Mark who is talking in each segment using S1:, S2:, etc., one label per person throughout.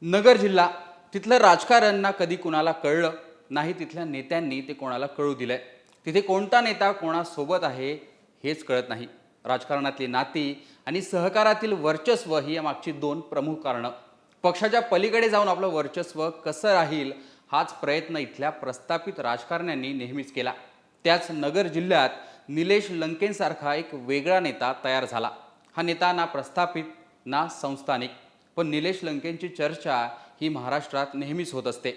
S1: नगर जिल्हा तिथलं राजकारण ना कधी कुणाला कळलं नाही, तिथल्या नेत्यांनी ते कोणाला कळू दिलंय. तिथे कोणता नेता कोणासोबत आहे हेच कळत नाही. राजकारणातली नाती आणि सहकारातील वर्चस्व ही यामागची दोन प्रमुख कारणं. पक्षाच्या पलीकडे जाऊन आपलं वर्चस्व कसं राहील हाच प्रयत्न इथल्या प्रस्थापित राजकारण्यांनी नेहमीच केला. त्याच नगर जिल्ह्यात निलेश लंकेंसारखा एक वेगळा नेता तयार झाला. हा नेता ना प्रस्थापित ना संस्थानिक, पण निलेश लंकेंची चर्चा ही महाराष्ट्रात नेहमीच होत असते.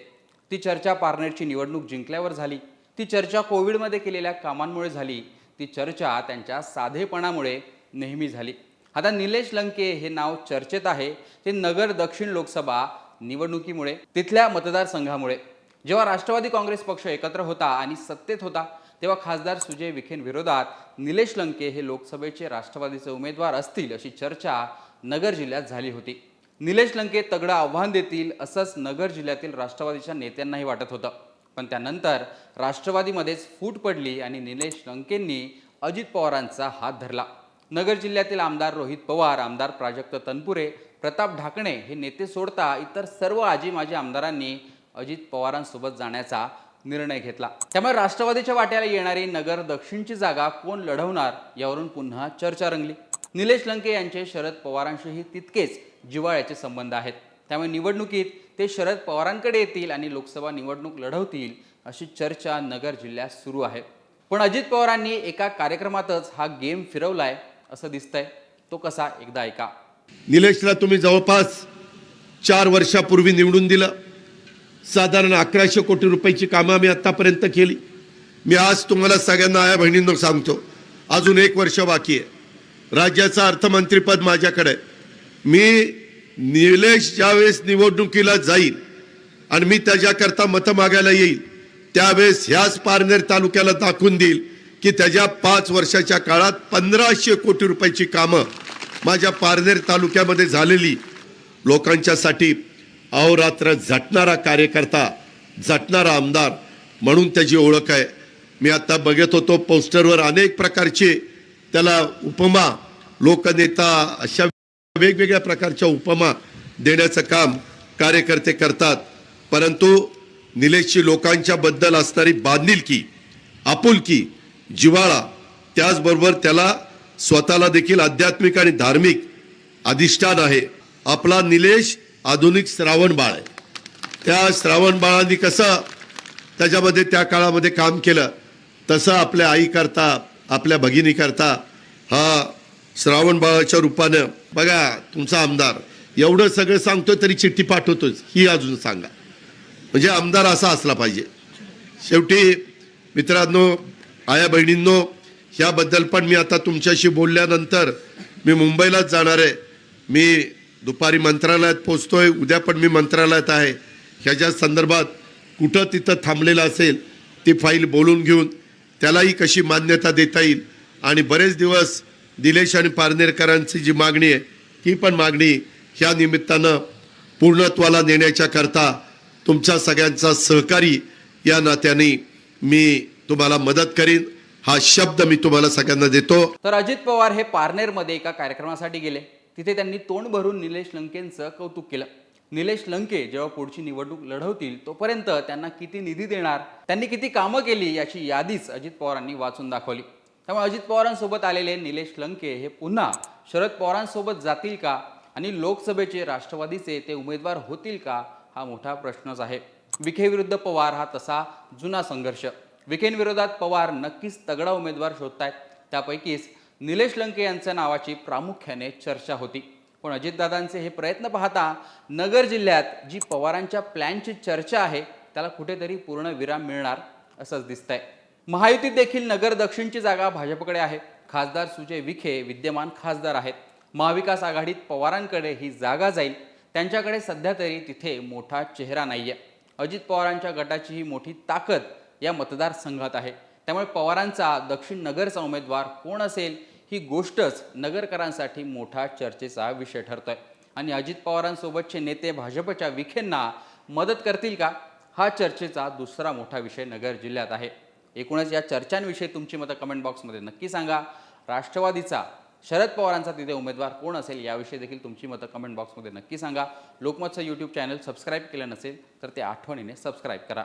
S1: ती चर्चा पारनेरची निवडणूक जिंकल्यावर झाली, ती चर्चा कोविडमध्ये केलेल्या कामांमुळे झाली, ती चर्चा त्यांच्या साधेपणामुळे नेहमी झाली. आता निलेश लंके हे नाव चर्चेत आहे ते नगर दक्षिण लोकसभा निवडणुकीमुळे, तिथल्या मतदारसंघामुळे. जेव्हा राष्ट्रवादी काँग्रेस पक्ष एकत्र होता आणि सत्तेत होता तेव्हा खासदार सुजय विखेंविरोधात निलेश लंके हे लोकसभेचे राष्ट्रवादीचे उमेदवार असतील अशी चर्चा नगर जिल्ह्यात झाली होती. निलेश लंके तगडं आव्हान देतील असंच नगर जिल्ह्यातील राष्ट्रवादीच्या नेत्यांनाही वाटत होतं. पण त्यानंतर राष्ट्रवादीमध्येच फूट पडली आणि निलेश लंकेंनी अजित पवारांचा हात धरला. नगर जिल्ह्यातील आमदार रोहित पवार, आमदार प्राजक्त तनपुरे, प्रताप ढाकणे हे नेते सोडता इतर सर्व आजी माजी आमदारांनी अजित पवारांसोबत जाण्याचा निर्णय घेतला. त्यामुळे राष्ट्रवादीच्या वाट्याला येणारी नगर दक्षिणची जागा कोण लढवणार यावरून पुन्हा चर्चा रंगली. निलेश लंके यांचे शरद पवारांशीही तितकेच जिव्हाळ्याचे संबंध आहेत. त्यामुळे निवडणुकीत ते शरद पवारांकडे येतील आणि लोकसभा निवडणूक लढवतील अशी चर्चा नगर जिल्ह्यात सुरू आहे. पण अजित पवारांनी एका कार्यक्रमातच हा गेम फिरवलाय असं दिसतंय. तो कसा, एकदा ऐका.
S2: निलेशला तुम्ही जवळपास 4 वर्षापूर्वी निवडून दिलं. साधारण 1100 कोटी रुपयाची कामं आम्ही आतापर्यंत केली. मी आज तुम्हाला सगळ्यांना आया बहिणींना सांगतो, अजून 1 वर्ष बाकी आहे. राज्याचं अर्थमंत्रीपद माझ्याकडे. मी निलेश ज्यावेळेस निवडणुकीला जाईल आणि मी त्याच्याकरता मतं मागायला येईल त्यावेळेस ह्याच पारनेर तालुक्याला दाखवून देईल की त्याच्या 5 वर्षाच्या काळात 1500 कोटी रुपयाची कामं माझ्या पारनेर तालुक्यामध्ये झालेली. लोकांच्यासाठी अहोरात्र झटणारा कार्यकर्ता, झटणारा आमदार म्हणून त्याची ओळख आहे. मी आता बघत होतो पोस्टरवर अनेक प्रकारचे त्याला उपमा, लोकनेता, अशा वेगवेगळ्या प्रकारच्या उपमा देण्याचं काम कार्यकर्ते करतात. परंतु निलेशची लोकांच्या बद्दल असणारी बांधिलकी, आपुलकी, जिव्हाळा, त्याचबरोबर त्याला स्वतःला देखील आध्यात्मिक आणि धार्मिक अधिष्ठान आहे. आपला निलेश आधुनिक श्रावण बाळ आहे. त्या श्रावण बाळांनी कसं त्याच्यामध्ये त्या काळामध्ये काम केलं तसं आपल्या आईकरता, आपल्या भगिनीकरता हा श्रावण बाळाच्या रूपानं. बघा, तुमचा आमदार एवढं सगळं सांगतोय तरी चिठ्ठी पाठवतोच, ही अजून सांगा. म्हणजे आमदार असा असला पाहिजे. शेवटी मित्रांनो, आया बहिणींनो, ह्याबद्दल पण मी आता तुमच्याशी बोलल्यानंतर मी मुंबईलाच जाणार आहे. मी दुपारी मंत्रालयात पोचतोय, उद्या पण मी मंत्रालयात आहे. ह्याच्या संदर्भात कुठं तिथं थांबलेलं असेल ती फाईल बोलून घेऊन त्यालाही कशी मान्यता देता येईल आणि बरेच दिवस निलेश आणि पारनेरकरांची जी मागणी आहे ती पण मागणी ह्या निमित्तानं पूर्णत्वाला नेण्याच्या करता तुमच्या सगळ्यांचा सहकारी या नात्याने मी तुम्हाला मदत करीन, हा शब्द मी तुम्हाला सगळ्यांना देतो.
S1: तर अजित पवार हे पारनेरमध्ये एका कार्यक्रमासाठी गेले. तिथे त्यांनी तोंड भरून निलेश लंकेंचं कौतुक केलं. निलेश लंके जेव्हा पुढची निवडणूक लढवतील तोपर्यंत त्यांना किती निधी देणार, त्यांनी किती कामं केली याची यादीच अजित पवारांनी वाचून दाखवली. त्यामुळे अजित पवारांसोबत आलेले निलेश लंके हे पुन्हा शरद पवारांसोबत जातील का आणि लोकसभेचे राष्ट्रवादीचे ते उमेदवार होतील का हा मोठा प्रश्नच आहे. विखे विरुद्ध पवार हा तसा जुना संघर्ष. विखेंविरोधात पवार नक्कीच तगडा उमेदवार शोधतायत. त्यापैकीच निलेश लंके यांच्या नावाची प्रामुख्याने चर्चा होती. पण अजितदादांचे हे प्रयत्न पाहता नगर जिल्ह्यात जी पवारांच्या प्लॅनची चर्चा आहे त्याला कुठेतरी पूर्ण विराम मिळणार असंच दिसतंय. महायुतीत देखील नगर दक्षिणची जागा भाजपकडे आहे. खासदार सुजय विखे विद्यमान खासदार आहेत. महाविकास आघाडीत पवारांकडे ही जागा जाईल. त्यांच्याकडे सध्या तरी तिथे मोठा चेहरा नाहीये. अजित पवारांच्या गटाची ही मोठी ताकद या मतदारसंघात आहे. त्यामुळे पवारांचा दक्षिण नगरचा उमेदवार कोण असेल ही गोष्टच नगरकरांसाठी मोठा चर्चेचा विषय ठरतोय. आणि अजित पवारांसोबतचे नेते भाजपच्या विखेंना मदत करतील का हा चर्चेचा दुसरा मोठा विषय नगर जिल्ह्यात आहे. एकूणच या चर्चांविषयी तुमची मतं कमेंट बॉक्समध्ये नक्की सांगा. राष्ट्रवादीचा शरद पवारांचा तिथे उमेदवार कोण असेल याविषयी देखील तुमची मतं कमेंट बॉक्समध्ये नक्की सांगा. लोकमतचं यूट्यूब चॅनल सबस्क्राईब केलं नसेल तर ते आठवणीने सबस्क्राईब करा.